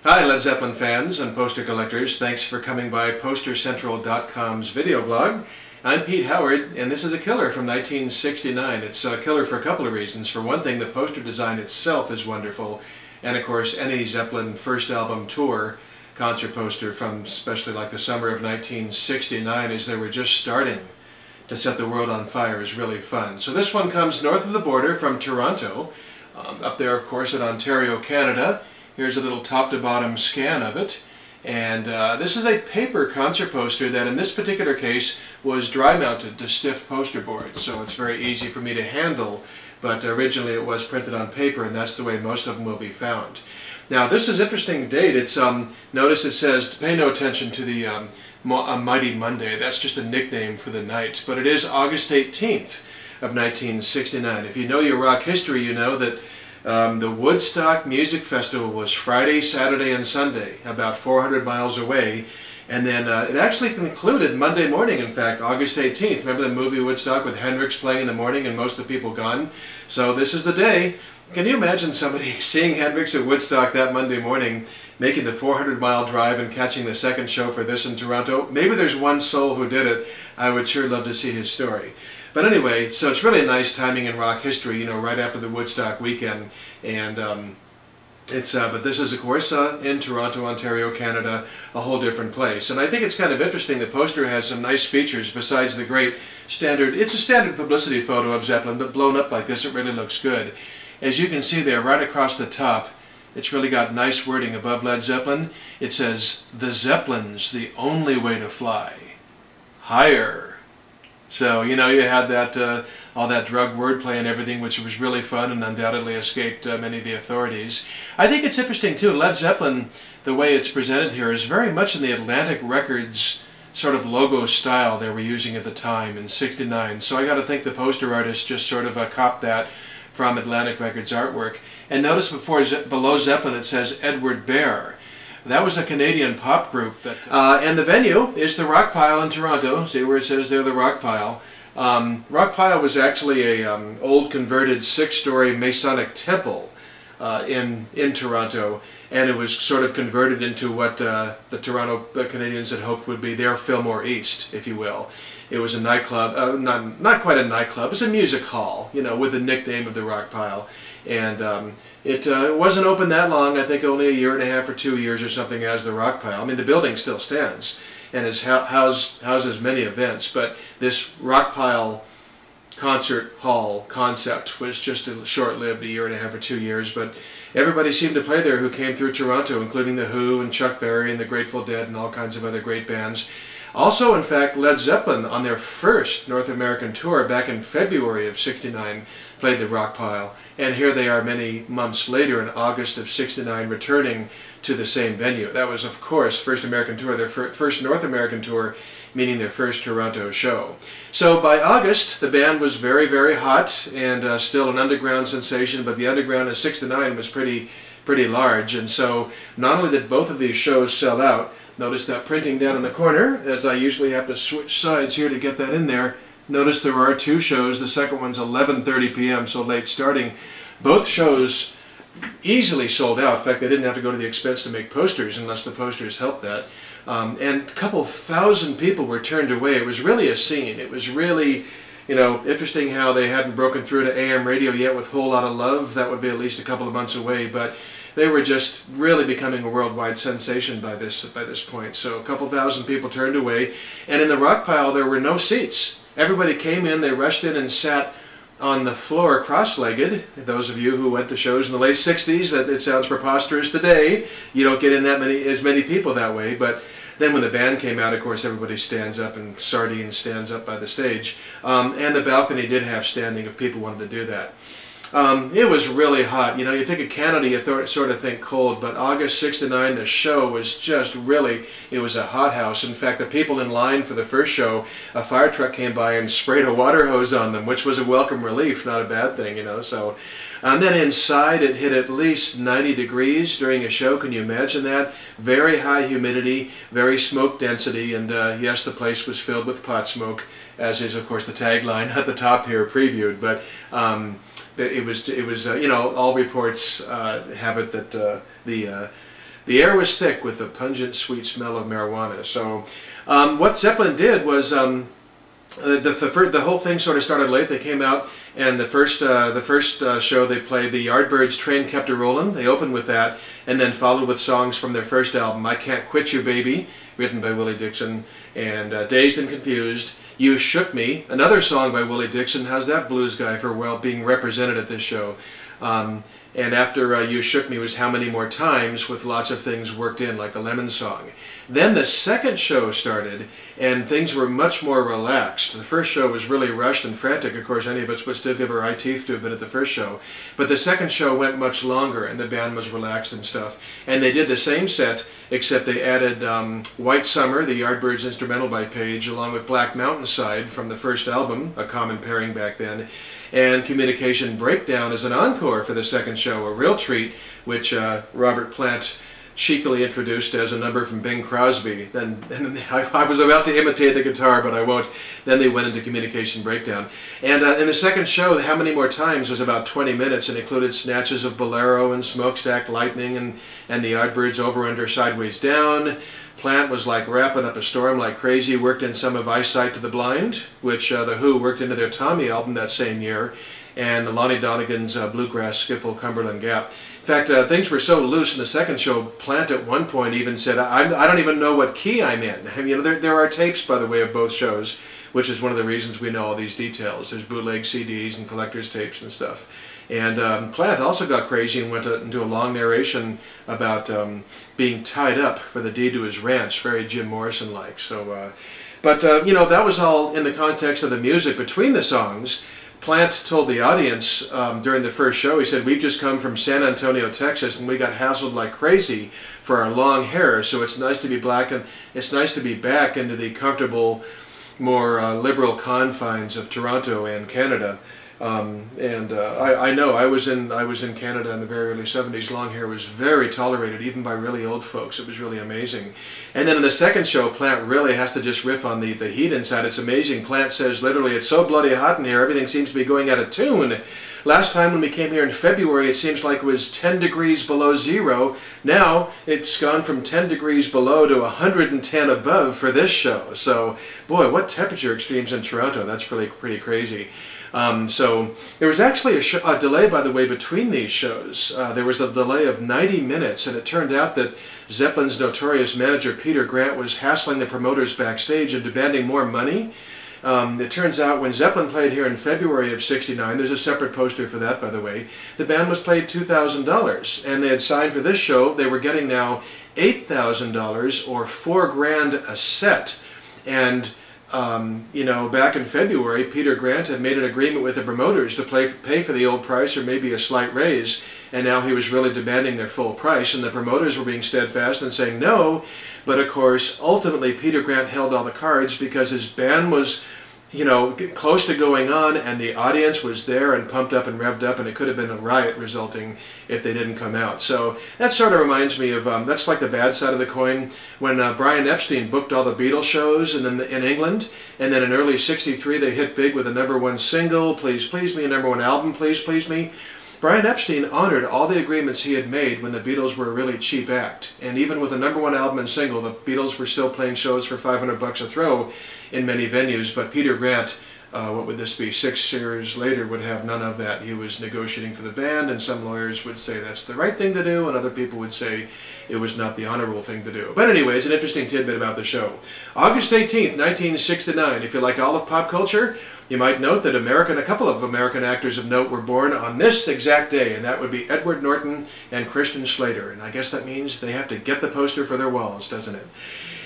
Hi Led Zeppelin fans and poster collectors, thanks for coming by PosterCentral.com's video blog. I'm Pete Howard, and this is a killer from 1969. It's a killer for a couple of reasons. For one thing, the poster design itself is wonderful, and of course any Zeppelin first album tour concert poster from especially like the summer of 1969 as they were just starting to set the world on fire is really fun. So this one comes north of the border from Toronto, up there of course in Ontario, Canada. Here's a little top-to-bottom scan of it, and this is a paper concert poster that in this particular case was dry-mounted to stiff poster board, so it's very easy for me to handle, but originally it was printed on paper, and that's the way most of them will be found. Now this is interesting date. It's notice it says, pay no attention to the Mighty Monday. That's just a nickname for the night, but it is August 18th of 1969. If you know your rock history, you know that the Woodstock Music Festival was Friday, Saturday, and Sunday, about 400 miles away, and then it actually concluded Monday morning, in fact, August 18th. Remember the movie Woodstock with Hendrix playing in the morning and most of the people gone? So this is the day. Can you imagine somebody seeing Hendrix at Woodstock that Monday morning, making the 400-mile drive and catching the second show for this in Toronto? Maybe there's one soul who did it. I would sure love to see his story. But anyway, so it's really nice timing in rock history, you know, right after the Woodstock weekend. And but this is, of course, in Toronto, Ontario, Canada, a whole different place. And I think it's kind of interesting. The poster has some nice features besides the great standard. It's a standard publicity photo of Zeppelin, but blown up like this, it really looks good. As you can see there, right across the top, it's really got nice wording above Led Zeppelin. It says, "The Zeppelin's the only way to fly. Higher." So, you know, you had that, all that drug wordplay and everything, which was really fun and undoubtedly escaped many of the authorities. I think it's interesting, too. Led Zeppelin, the way it's presented here, is very much in the Atlantic Records sort of logo style they were using at the time in '69. So I got to think the poster artist just sort of copped that from Atlantic Records artwork. And notice below Zeppelin it says Edward Bear. That was a Canadian pop group. And the venue is the Rockpile in Toronto. See where it says there, the Rockpile. Rockpile was actually a old converted 6-story Masonic temple in Toronto, and it was sort of converted into what the Toronto Canadians had hoped would be their Fillmore East, if you will. It was a nightclub, not quite a nightclub, it was a music hall, you know, with the nickname of the Rockpile. And it wasn't open that long, I think only a year and a half or 2 years or something as the Rockpile. I mean, the building still stands and houses many events, but this Rockpile concert hall concept was just short-lived, a year and a half or 2 years, but everybody seemed to play there who came through Toronto, including The Who and Chuck Berry and the Grateful Dead and all kinds of other great bands. Also, in fact, Led Zeppelin, on their first North American tour back in February of '69, played the Rockpile. And here they are many months later in August of '69 returning to the same venue. That was, of course, first American tour, their first North American tour, meaning their first Toronto show. So by August, the band was very, very hot and still an underground sensation, but the underground in '69 was pretty large. And so not only did both of these shows sell out, notice that printing down in the corner, as I usually have to switch sides here to get that in there. Notice there are 2 shows. The second one's 11:30 p.m., so late starting. Both shows easily sold out. In fact, they didn't have to go to the expense to make posters unless the posters helped that. And a couple thousand people were turned away. It was really a scene. It was really, you know, interesting how they hadn't broken through to AM radio yet with Whole Lotta Love. That would be at least a couple of months away, but they were just really becoming a worldwide sensation by this point. So a couple thousand people turned away, and in the Rockpile there were no seats. Everybody came in, they rushed in and sat on the floor cross-legged. Those of you who went to shows in the late '60s, it sounds preposterous today. You don't get in as many people that way, but then when the band came out, of course, everybody stands up, and Sardine stands up by the stage. And the balcony did have standing if people wanted to do that. It was really hot. You know, you think of Canada, you sort of think cold, but August '69, the show was just really, it was a hothouse. In fact, the people in line for the first show, a fire truck came by and sprayed a water hose on them, which was a welcome relief, not a bad thing, you know. So, and then inside it hit at least 90 degrees during a show. Can you imagine that? Very high humidity, very smoke density, and yes, the place was filled with pot smoke, as is, of course, the tagline at the top here previewed. But it was you know, all reports have it that The air was thick with the pungent, sweet smell of marijuana. So what Zeppelin did was the whole thing sort of started late. They came out, and the first show they played, the Yardbirds' Train Kept a Rollin'. They opened with that, and then followed with songs from their first album, I Can't Quit You Baby, written by Willie Dixon, and Dazed and Confused. You Shook Me, another song by Willie Dixon. How's that blues guy for being represented at this show? And after You Shook Me was How Many More Times, with lots of things worked in, like the Lemon Song. Then the second show started, and things were much more relaxed. The first show was really rushed and frantic. Of course, any of us would still give our eye teeth to have been at the first show. But the second show went much longer, and the band was relaxed and stuff. And they did the same set, except they added White Summer, the Yardbirds instrumental by Page, along with Black Mountainside from the first album, a common pairing back then, and Communication Breakdown as an encore for the second show, a real treat, which Robert Plant cheekily introduced as a number from Bing Crosby. Then I was about to imitate the guitar, but I won't. Then they went into Communication Breakdown. And in the second show, How Many More Times was about 20 minutes and included snatches of Bolero and Smokestack Lightning and the Yardbirds Over Under Sideways Down. Plant was like wrapping up a storm like crazy, worked in some of Eyesight to the Blind, which The Who worked into their Tommy album that same year, and the Lonnie Donegan's Bluegrass Skiffle Cumberland Gap. In fact, things were so loose in the second show, Plant at one point even said, I don't even know what key I'm in. I mean, there are tapes, by the way, of both shows, which is one of the reasons we know all these details. There's bootleg CDs and collector's tapes and stuff. And Plant also got crazy and went into a long narration about being tied up for the deed to his ranch, very Jim Morrison-like. So, you know, that was all in the context of the music between the songs. Plant told the audience during the first show, he said, we've just come from San Antonio, Texas, and we got hassled like crazy for our long hair, so it's nice to be black, and it's nice to be back into the comfortable, more liberal confines of Toronto and Canada. I know I was in Canada in the very early 70s. Long hair was very tolerated, even by really old folks. It was really amazing. And then in the second show, Plant really has to just riff on the heat inside. It's amazing. Plant says literally, it's so bloody hot in here, everything seems to be going out of tune. Last time when we came here in February, it seems like it was 10 degrees below zero. Now it's gone from 10 degrees below to 110 above for this show. So, boy, what temperature extremes in Toronto. That's really pretty crazy. So there was actually a delay, by the way, between these shows. There was a delay of 90 minutes, and it turned out that Zeppelin's notorious manager Peter Grant was hassling the promoters backstage and demanding more money. It turns out when Zeppelin played here in February of '69, there's a separate poster for that, by the way, the band was paid $2,000, and they had signed for this show. They were getting now $8,000 or $4 grand a set. And you know, back in February, Peter Grant had made an agreement with the promoters to pay for the old price or maybe a slight raise, and now he was really demanding their full price, and the promoters were being steadfast and saying no. But of course, ultimately, Peter Grant held all the cards because his band was, you know, close to going on, and the audience was there and pumped up and revved up, and it could have been a riot resulting if they didn't come out. So that sort of reminds me of, that's like the bad side of the coin, when Brian Epstein booked all the Beatles shows in England, and then in early '63 they hit big with a #1 single, Please Please Me, a #1 album, Please Please Me. Brian Epstein honored all the agreements he had made when the Beatles were a really cheap act. And even with a #1 album and single, the Beatles were still playing shows for $500 a throw in many venues. But Peter Grant, what would this be, 6 years later, would have none of that. He was negotiating for the band, and some lawyers would say that's the right thing to do, and other people would say it was not the honorable thing to do. But anyway, it's an interesting tidbit about the show. August 18th, 1969. If you like all of pop culture, you might note that a couple of American actors of note were born on this exact day, and that would be Edward Norton and Christian Slater. And I guess that means they have to get the poster for their walls, doesn't it?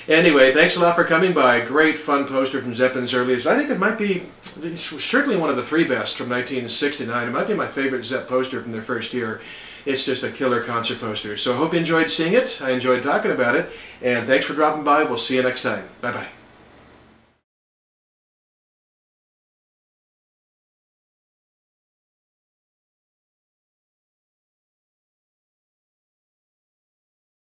Anyway, thanks a lot for coming by. Great fun poster from Zeppelin's earliest. I think it might be certainly one of the 3 best from 1969. It might be my favorite Zepp poster from their first year. It's just a killer concert poster. So I hope you enjoyed seeing it. I enjoyed talking about it. And thanks for dropping by. We'll see you next time. Bye-bye.